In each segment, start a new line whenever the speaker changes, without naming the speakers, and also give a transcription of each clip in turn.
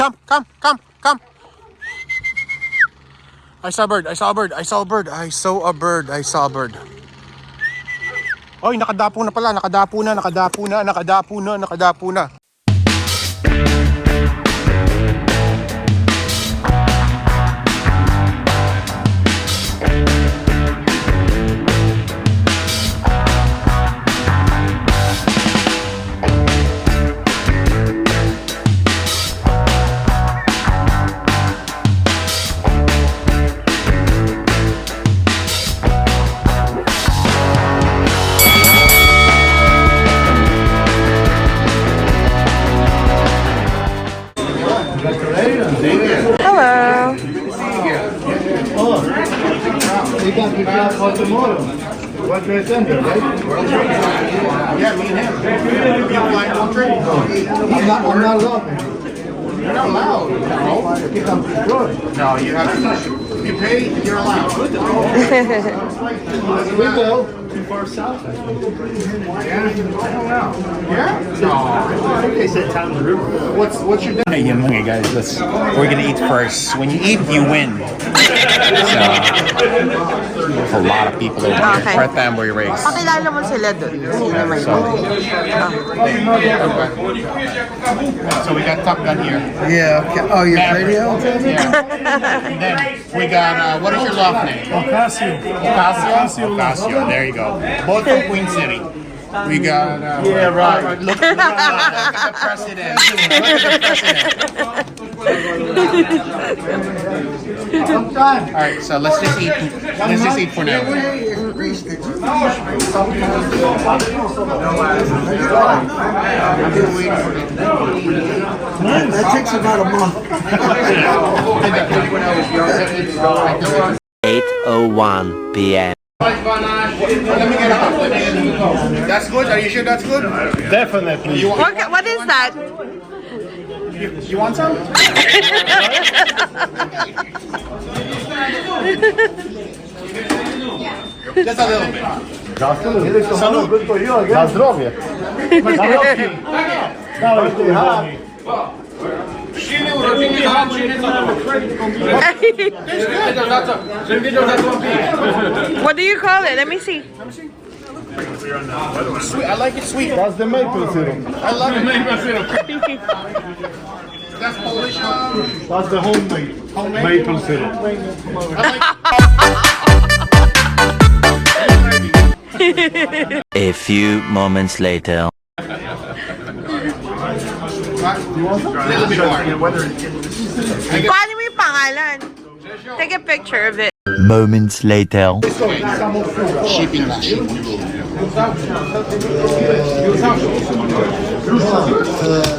Come, come, come, come. I saw a bird, I saw a bird, I saw a bird, I saw a bird, I saw a bird. Oy, nakadapo na pala, nakadapo na, nakadapo na, nakadapo na, nakadapo na.
Hello.
Oh, we got the job for tomorrow. What we're sending, right?
Yeah, me and him. You flying country?
I'm not allowed.
You're not allowed. No.
If I'm good.
No, you have to. You pay, you're allowed.
We go.
Too far south, I think.
Yeah? I don't know. Yeah? No.
I think they said down the river.
What's your dinner?
Okay guys, we're gonna eat first. When you eat, you win. So, a lot of people over here.
Okay.
Perth Amboy race.
Pakilala mo sila dun. Sino man
So,
So we got Top Gun here.
Yeah, okay. Oh, your radio?
Yeah. And then we got, what is your last name?
Ocasio.
Ocasio. There you go. Both from Queen City. We got,
Yeah, right.
look at the president. Look at the president. All right, so let's just eat. Let's just eat for now.
That takes about a month.
8:01 p.m.
Let me get up. That's good. Are you sure that's good?
Definitely.
What is that?
You want some? Just a little bit.
Salud. Good for you, I
Na
guess.
zdrowie. Dawaj, ty, ha.
What do you call it? Let me see.
Sweet. I like it sweet.
That's the maple syrup.
I love it. That's Polish.
That's the homemade maple syrup.
A few moments later.
A little bit more.
Paano mo yung pangalan? Take a picture of it.
Moments later.
Shipping na.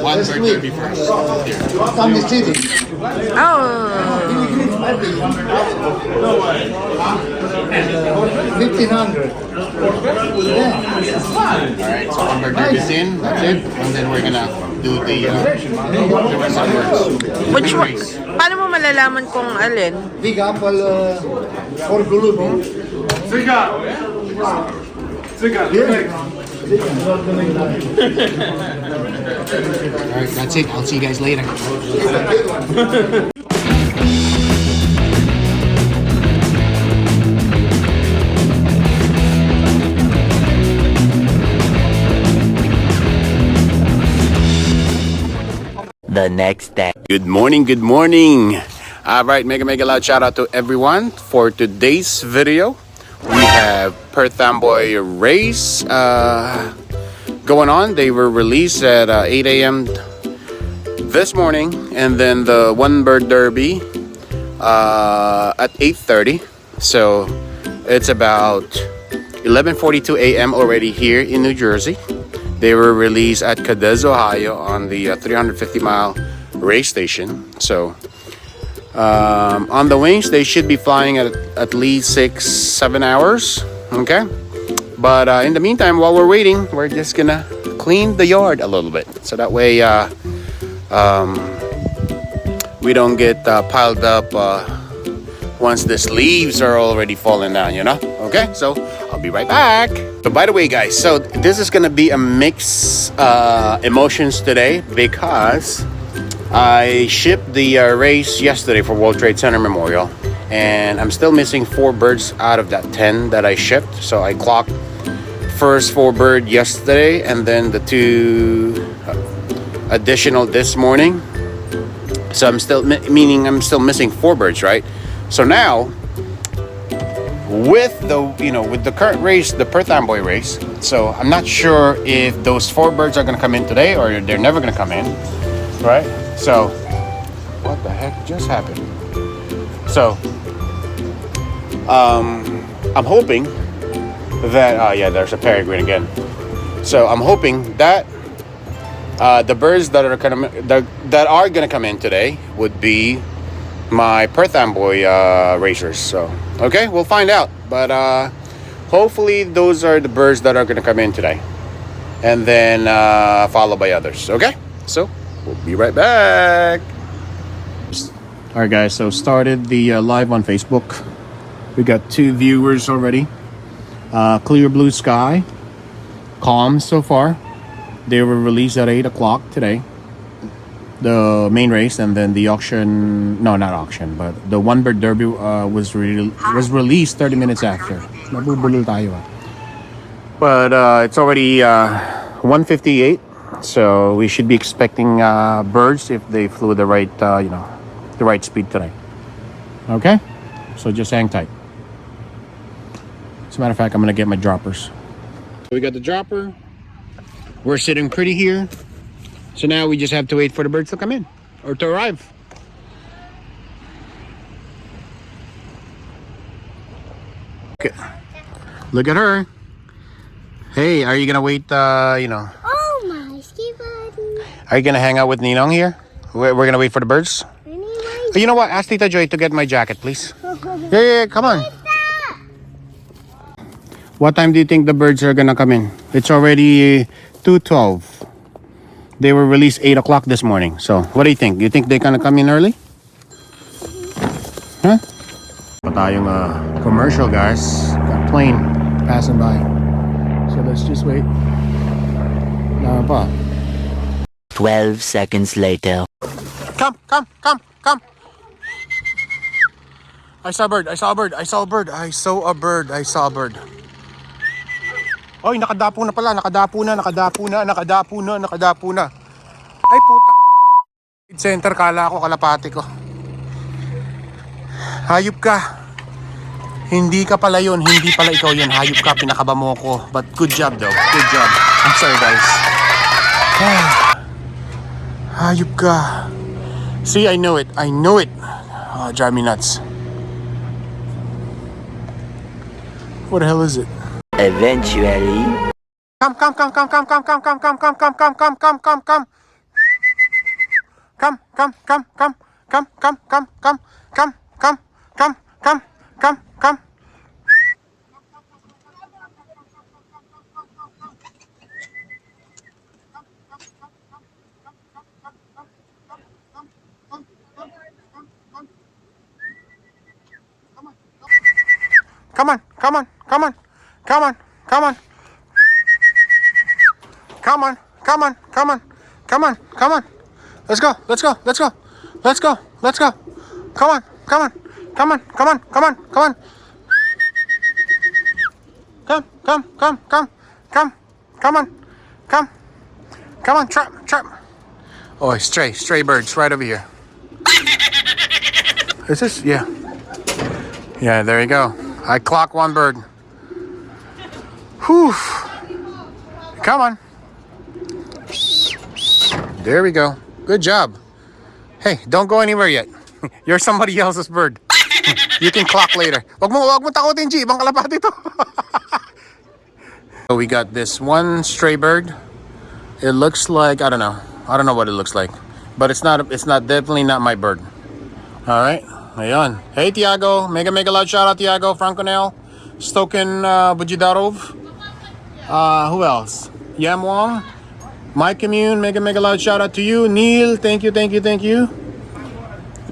One birthday before.
From the city.
Oh.
1,500.
Alright, so one birthday is in. That's it. And then we're gonna do the rest of the words.
Which one? Paano mo malalaman kung alin?
Big apple for gulubi.
Alright, that's it. I'll see you guys later.
The next day.
Good morning, good morning. Alright, mega loud shout out to everyone for today's video. We have Perth Amboy race going on. They were released at 8 a.m. this morning, and then the one bird derby at 8:30. So it's about 11:42 a.m. already here in New Jersey. They were released at Cadiz, Ohio on the 350-mile race station. So on the wings, they should be flying at least 6-7 hours. Okay, but in the meantime, while we're waiting, we're just gonna clean the yard a little bit, so that way we don't get piled up once the leaves are already falling down, you know. Okay, so I'll be right back. So by the way, guys, so this is gonna be a mixed emotions today, because I shipped the race yesterday for World Trade Center Memorial, and I'm still missing 4 birds out of that 10 that I shipped. So I clocked first 4 bird yesterday, and then the 2 additional this morning. So I'm still meaning I'm still missing 4 birds, right? So now with the current race, the Perth Amboy race, so I'm not sure if those 4 birds are gonna come in today or they're never gonna come in, right? So what the heck just happened? So I'm hoping that yeah, there's a peregrine again. So I'm hoping that the birds that are gonna come in today would be my Perth Amboy racers. So okay, we'll find out. But hopefully those are the birds that are gonna come in today, and then followed by others. Okay, so we'll be right back. All right, guys. So started the live on Facebook. We got 2 viewers already. Clear blue sky, calm so far. They were released at 8 o'clock today, the main race, and then the auction, no, not auction, but the one bird derby was released 30 minutes after. Nabubulol tayo ah. But it's already 1:58, so we should be expecting birds if they flew the right the right speed today. Okay, so just hang tight. As a matter of fact, I'm gonna get my droppers. So we got the dropper. We're sitting pretty here. So now we just have to wait for the birds to come in or to arrive. Okay. Look at her. Hey, are you gonna wait,
Oh my Stephen.
are you gonna hang out with Ninong here? We're gonna wait for the birds.
Anyway,
Oh, you know what? Ask Tita Joy to get my jacket, please. Yeah, come on. What time do you think the birds are gonna come in? It's already 2:12. They were released 8 o'clock this morning. So, what do you think? You think they're gonna come in early? Huh? Pa tayong commercial, guys. Got a plane passing by. So, let's just wait. Nah, pa.
12 seconds later.
Come. I saw a bird. I saw a bird. Oy, nakadapo na pala. Nakadapo na. Ay, puta. Center, kala ko, kalapati ko. Hayop ka. Hindi ka pala yun. Hindi pala ikaw yun. Hayop ka. Pinakaba mo ko. But good job, though. Good job. I'm sorry, guys. Hayop ka. See, I know it. Oh, drive me nuts. What the hell is it?
Eventually.
Come. Come on. Let's go. Come on. Come on, trap. Oh, stray birds right over here. Is this? Yeah. Yeah, there you go. I clock 1 bird. Whew. Come on. There we go. Good job. Hey, don't go anywhere yet. You're somebody else's bird. You can clock later. Wag mo takutin, G. Ibang kalapati to. So we got this 1 stray bird. It looks like, I don't know what it looks like. But it's definitely not my bird. All right. Ayan. Hey, Tiago. Mega loud shout out, Tiago. Franconel. Stoken Bujidarov. Who else? Yam Wong. My Commune. Mega loud shout out to you. Neil. Thank you.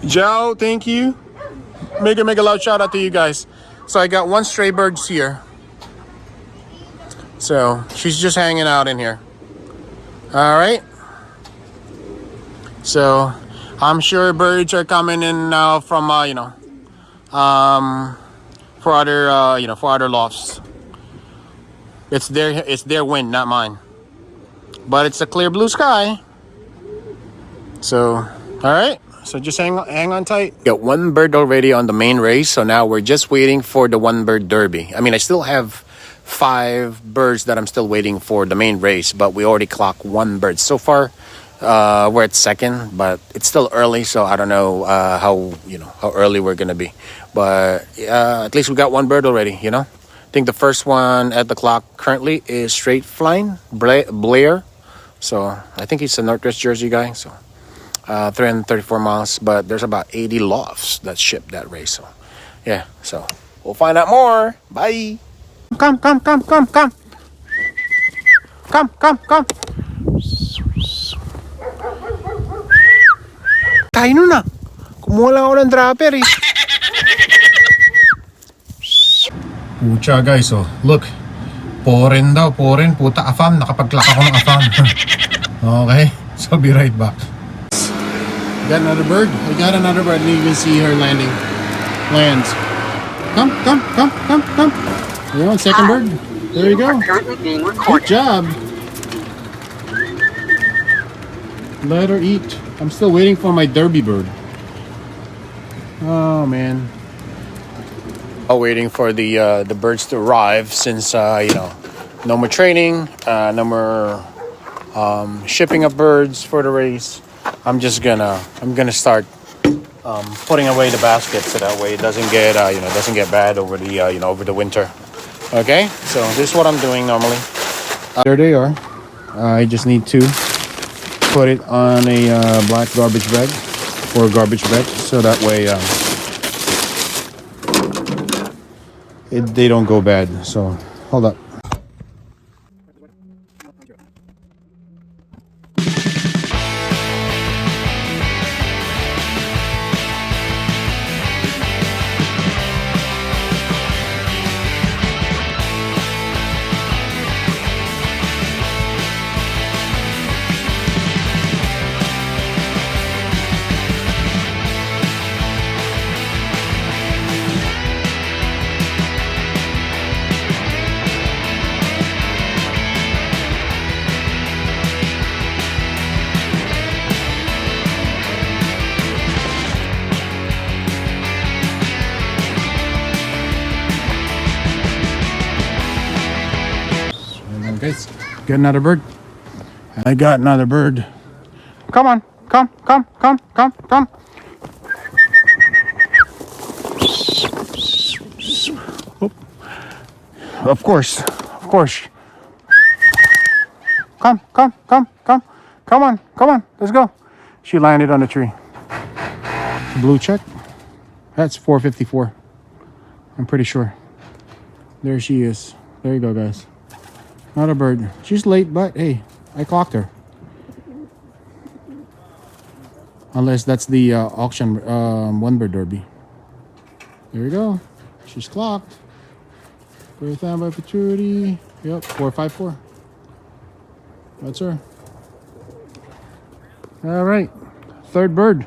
Joe. Thank you. Mega loud shout out to you guys. So I got 1 stray birds here. So she's just hanging out in here. All right. So
I'm sure birds are coming in now from for other lofts. It's their wind, not mine. But it's a clear blue sky. So, all right. So just hang on tight.
Got one bird already on the main race, so now we're just waiting for the one bird derby. I mean, I still have 5 birds that I'm still waiting for the main race, but we already clocked 1 bird so far. We're at second, but it's still early, so I don't know how early we're gonna be. But at least we got 1 bird already. I think the first one at the clock currently is straight flying Blair. So I think he's a Northwest Jersey guy. So 334 miles, but there's about 80 lofts that ship that race. So yeah, so we'll find out more. Bye.
Come. Tayo na. Kumuha lang ako ng dropper eh. Pucha guys, oh. Look. Poren. Puta, afam. Nakapag-clock ako ng afam. Okay, so be right back. Got another bird? I got another bird. I didn't even see her lands. Come. You want second bird? There you go. Good job. Let her eat. I'm still waiting for my derby bird. Oh man.
Waiting for the birds to arrive since no more training, no more shipping of birds for the race. I'm gonna start putting away the basket so that way it doesn't get bad over the winter. Okay, so this is what I'm doing normally.
There they are. I just need to put it on a black garbage bag or garbage bag so that way they don't go bad. So hold up. Guys, get another bird. I got another bird. Come on, come. Oop. Of course. Come on, let's go. She landed on the tree. Blue check. That's 454. I'm pretty sure. There she is. There you go, guys. Not a bird. She's late, but hey, I clocked her. Unless that's the auction one bird derby. There you go. She's clocked. Perth Amboy Futurity. Yep, 454. That's her. All right, 3rd bird.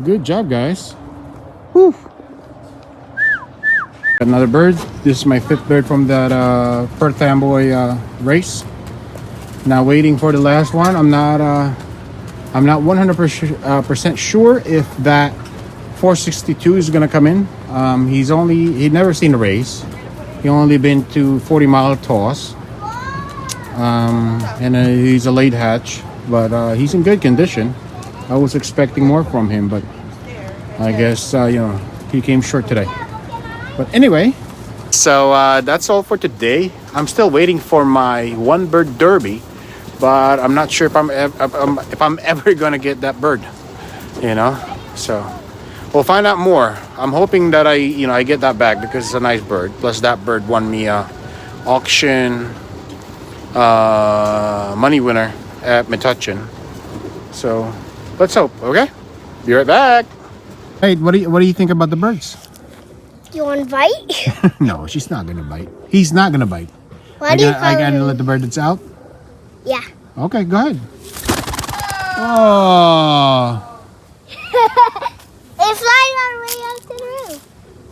Good job, guys. Whew. Another bird. This is my 5th bird from that Perth Amboy race. Now waiting for the last one. I'm not 100% sure if that 462 is gonna come in. He'd never seen a race. He only been to 40-mile toss. And he's a late hatch, but he's in good condition. I was expecting more from him, but I guess he came short today. But anyway, so that's all for today. I'm still waiting for my 1 bird derby, but I'm not sure if I'm ever gonna get that bird. So we'll find out more. I'm hoping that I get that back because it's a nice bird. Plus that bird won me a auction money winner at Metuchen. So let's hope. Okay, be right back. Hey, what do you think about the birds?
You want to bite?
No, she's not gonna bite. He's not gonna bite.
What do you
I gotta let the bird that's out.
Yeah.
Okay, go ahead. Oh,
It's flying all the way up to the roof.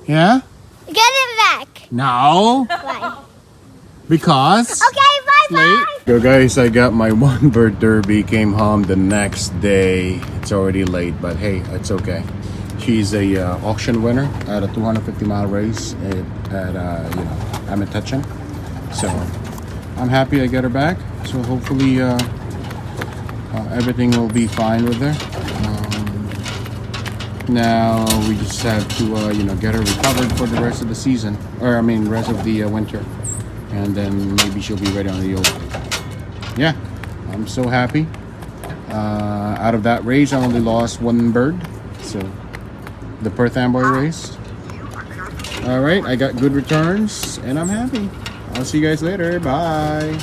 yeah?
Get it back.
No,
Why?
because.
Okay, bye-bye.
So guys, I got my one bird derby, came home the next day. It's already late, but hey, it's okay. She's a auction winner at a 250-mile race at Amitachan. So I'm happy I get her back. So hopefully everything will be fine with her. Now we just have to get her recovered for the rest of the season, or I mean rest of the winter, and then maybe she'll be ready on the old. Yeah, I'm so happy. Out of that race, I only lost one bird, so the Perth Amboy race. All right, I got good returns, and I'm happy. I'll see you guys later. Bye.